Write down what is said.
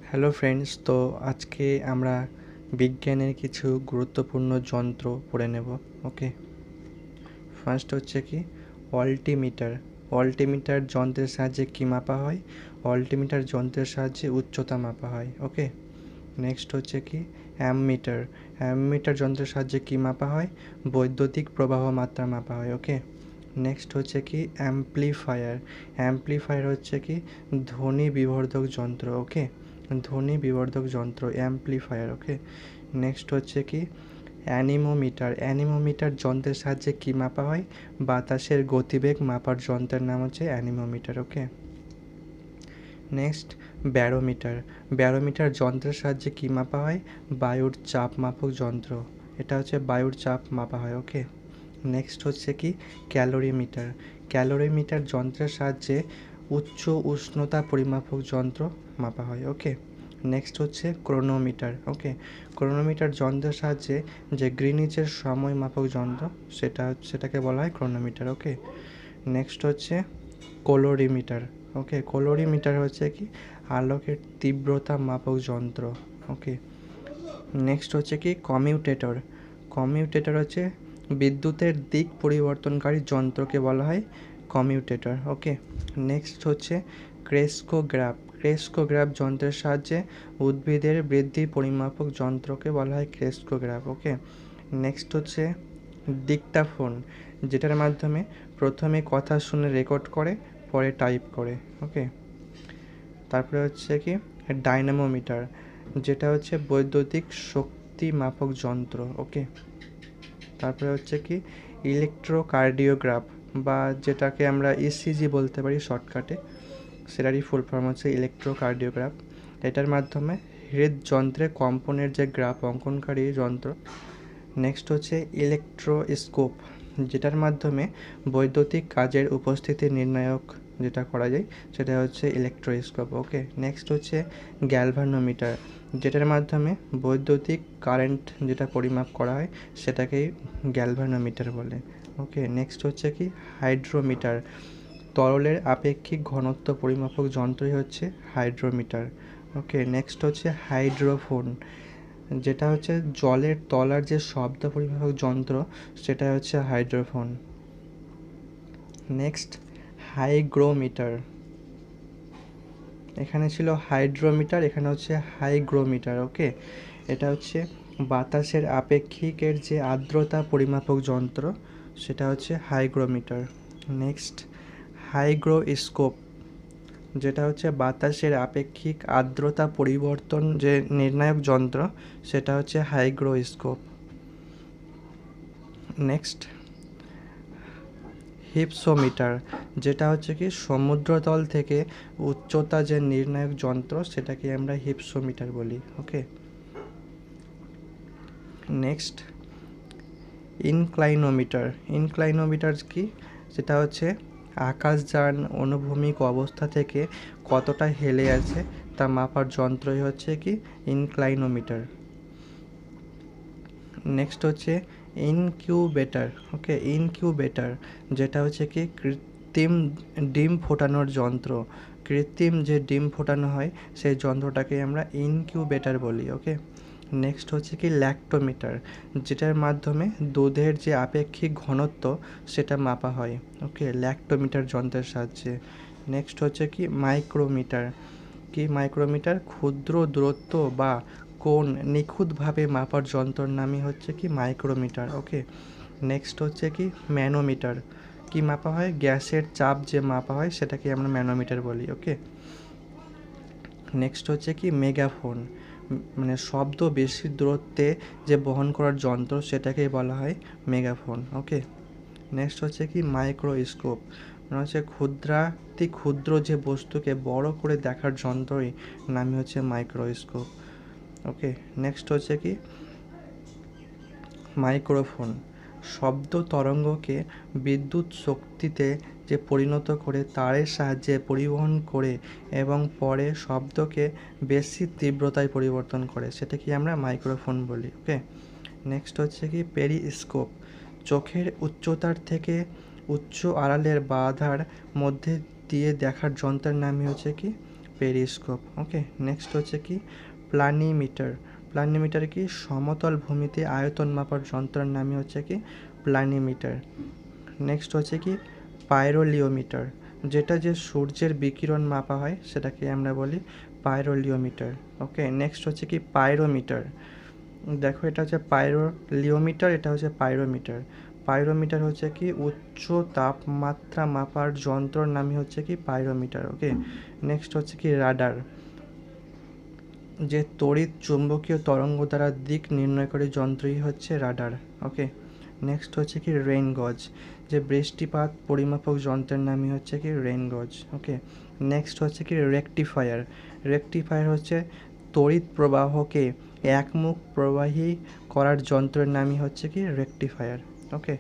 Hello friends, তো আজকে আমরা বিজ্ঞানের কিছু গুরুত্বপূর্ণ যন্ত্র পড়ে নেব। ওকে, ফার্স্ট হচ্ছে কি অল্টিমিটার। অল্টিমিটার যন্ত্রের সাহায্যে কী মাপা হয়? অল্টিমিটার যন্ত্রের সাহায্যে উচ্চতা মাপা হয়। ওকে, নেক্সট হচ্ছে কি অ্যামমিটার। অ্যামমিটার যন্ত্রের সাহায্যে কী মাপা হয়? বৈদ্যুতিক প্রবাহ মাত্রা মাপা হয়। ওকে, নেক্সট হচ্ছে কি অ্যাম্প্লিফায়ার। অ্যাম্প্লিফায়ার হচ্ছে কি ধ্বনি বিবর্ধক যন্ত্র। ওকে, ধ্বনি বিবর্ধক যন্ত্র অ্যাম্প্লিফায়ার। ওকে, নেক্সট হচ্ছে কি অ্যানিমোমিটার। অ্যানিমোমিটার যন্ত্রের সাহায্যে কী মাপা হয়? বাতাসের গতিবেগ মাপার যন্ত্রের নাম হচ্ছে অ্যানিমোমিটার। ওকে, নেক্সট ব্যারোমিটার। ব্যারোমিটার যন্ত্রের সাহায্যে কী মাপা হয়? বায়ুর চাপ মাপক যন্ত্র। এটা হচ্ছে বায়ুর চাপ মাপা হয়। ওকে, নেক্সট হচ্ছে কি ক্যালোরিমিটার। ক্যালোরিমিটার যন্ত্রের সাহায্যে উচ্চ উষ্ণতা পরিমাপক যন্ত্র মাপা হয়। ওকে, নেক্সট হচ্ছে ক্রোনোমিটার। ওকে, ক্রোনোমিটার যন্ত্রের সাহায্যে যে গ্রিনিচের সময় মাপক যন্ত্র সেটাকে বলা হয় ক্রোনোমিটার। ওকে, নেক্সট হচ্ছে কোলোরিমিটার। ওকে, কোলোরিমিটার হচ্ছে কি আলোকের তীব্রতা মাপক যন্ত্র। ওকে, নেক্সট হচ্ছে কি কমিউটেটর। কমিউটেটর হচ্ছে বিদ্যুতের দিক পরিবর্তনকারী যন্ত্রকে বলা হয় কমিউটেটর। ওকে, নেক্সট হচ্ছে ক্রেস্কোগ্রাফ। ক্রেস্কোগ্রাফ যন্ত্রের সাহায্যে উদ্ভিদের বৃদ্ধি পরিমাপক যন্ত্রকে বলা হয় ক্রেস্কোগ্রাফ। ওকে, নেক্সট হচ্ছে ডিকটাফোন, যেটার মাধ্যমে প্রথমে কথা শুনে রেকর্ড করে পরে টাইপ করে। ওকে, তারপরে হচ্ছে কি ডাইনামোমিটার, যেটা হচ্ছে বৈদ্যুতিক শক্তি মাপক যন্ত্র। ওকে, তারপরে হচ্ছে কি ইলেকট্রোকার্ডিওগ্রাফ, বা যেটাকে আমরা ইসিজি বলতে পারি শর্টকাটে, সেটারই ফুল ফর্ম হচ্ছে ইলেকট্রোকার্ডিওগ্রাফ। এটার মাধ্যমে হৃদযন্ত্রে কম্পনের যে গ্রাফ অঙ্কনকারী যন্ত্র। নেক্সট হচ্ছে ইলেকট্রোস্কোপ, যেটার মাধ্যমে বৈদ্যুতিক কাজের উপস্থিতি নির্ণায়ক যেটা করা যায় সেটা হচ্ছে ইলেকট্রোস্কোপ। ওকে, নেক্সট হচ্ছে গ্যালভানোমিটার, যেটার মাধ্যমে বৈদ্যুতিক কারেন্ট যেটা পরিমাপ করা হয় সেটাকেই গ্যালভানোমিটার বলে। ওকে, নেক্সট হচ্ছে কি হাইড্রোমিটার। তরলের আপেক্ষিক ঘনত্ব পরিমাপক যন্ত্রই হচ্ছে হাইড্রোমিটার। ওকে, নেক্সট হচ্ছে হাইড্রোফোন, যেটা হচ্ছে জলের তলার যে শব্দ পরিমাপক যন্ত্র সেটা হচ্ছে হাইড্রোফোন। Next hygrometer. এখানে ছিল হাইড্রোমিটার, এখানে হচ্ছে হাইগ্রোমিটার। ওকে, এটা হচ্ছে বাতাসের আপেক্ষিকের যে আর্দ্রতা পরিমাপক যন্ত্র সেটা হচ্ছে হাইগ্রোমিটার। নেক্সট হাইগ্রোস্কোপ, যেটা হচ্ছে বাতাসের আপেক্ষিক আর্দ্রতা পরিবর্তন যে নির্ণায়ক যন্ত্র সেটা হচ্ছে হাইগ্রোস্কোপ। নেক্সট হিপসোমিটার, যেটা হচ্ছে কি সমুদ্রতল থেকে উচ্চতা যে নির্ণায়ক যন্ত্র সেটাকে আমরা হিপসোমিটার বলি। ওকে, নেক্সট ইনক্লাইনোমিটার। ইনক্লাইনোমিটার কি? সেটা হচ্ছে আকাশযান অনুভূমিক অবস্থা থেকে কতটা হেলে আছে তা মাপার যন্ত্রই হচ্ছে কি ইনক্লাইনোমিটার। নেক্সট হচ্ছে ইনকিউবেটার। ওকে, ইনকিউবেটার, যেটা হচ্ছে কি কৃত্রিম ডিম ফোটানোর যন্ত্র। কৃত্রিম যে ডিম ফোটানো হয় সেই যন্ত্রটাকে আমরা ইনকিউবেটার বলি। ওকে, নেক্সট হচ্ছে কি ল্যাক্টোমিটার, যেটার মাধ্যমে দুধের যে আপেক্ষিক ঘনত্ব সেটা মাপা হয়। ওকে, ল্যাক্টোমিটার যন্ত্রের সাহায্যে। নেক্সট হচ্ছে কি মাইক্রোমিটার। কি মাইক্রোমিটার? ক্ষুদ্র দূরত্ব বা কোণ নিখুঁতভাবে মাপার যন্ত্রের নামই হচ্ছে কি মাইক্রোমিটার। ওকে, নেক্সট হচ্ছে কি ম্যানোমিটার। কি মাপা হয়? গ্যাসের চাপ যে মাপা হয় সেটাকে আমরা ম্যানোমিটার বলি। ওকে, নেক্সট হচ্ছে কি মেগাফোন, মানে শব্দ বেশি দূরত্বে যে বহন করার যন্ত্র সেটাকেই বলা হয় মেগাফোন। ওকে, নেক্সট হচ্ছে কি মাইক্রোস্কোপ, মানে হচ্ছে ক্ষুদ্র যে বস্তুকে বড় করে দেখার যন্ত্রই নামই হচ্ছে মাইক্রোস্কোপ। ওকে, নেক্সট হচ্ছে কি মাইক্রোফোন, শব্দ তরঙ্গকে বিদ্যুৎ শক্তিতে যে পরিণত করে তারের সাহায্যে পরিবহন করে এবং পরে শব্দকে বেশি তীব্রতায় পরিবর্তন করে সেটাকে আমরা মাইক্রোফোন বলি। ওকে, নেক্সট হচ্ছে কি পেরিস্কোপ, চোখের উচ্চতার থেকে উচ্চ আড়ালের বাধার মধ্যে দিয়ে দেখার যন্ত্রের নামই হচ্ছে কি পেরিস্কোপ। ওকে, নেক্সট হচ্ছে কি প্লানিমিটার। প্লানিমিটার কি সমতল ভূমিতে আয়তন মাপার যন্ত্রের নামই হচ্ছে কি প্লানিমিটার। নেক্সট হচ্ছে কি পাইরোলিওমিটার, যেটা যে সূর্যের বিকিরণ মাপা হয় সেটাকে আমরা বলি পাইরোলিওমিটার। ওকে, নেক্সট হচ্ছে কি পাইরোমিটার। দেখো এটা হচ্ছে পাইরোলিওমিটার, এটা হচ্ছে পাইরোমিটার। পাইরোমিটার হচ্ছে কি উচ্চ তাপমাত্রা মাপার যন্ত্রর নামই হচ্ছে কি পাইরোমিটার। ওকে, নেক্সট হচ্ছে কি রাডার, যে তড়িৎ চুম্বকীয় তরঙ্গ দ্বারা দিক নির্ণয় করে যন্ত্রই হচ্ছে রাডার। ওকে, নেক্সট হচ্ছে কি রেইন গজ, যে বৃষ্টিপাত পরিমাপক যন্ত্রের নামই হচ্ছে কি রেইন গজ। ওকে, নেক্সট হচ্ছে কি রেকটিফায়ার। রেকটিফায়ার হচ্ছে তড়িৎ প্রবাহকে একমুখ প্রবাহী করার যন্ত্রের নামই হচ্ছে কি রেকটিফায়ার। ওকে,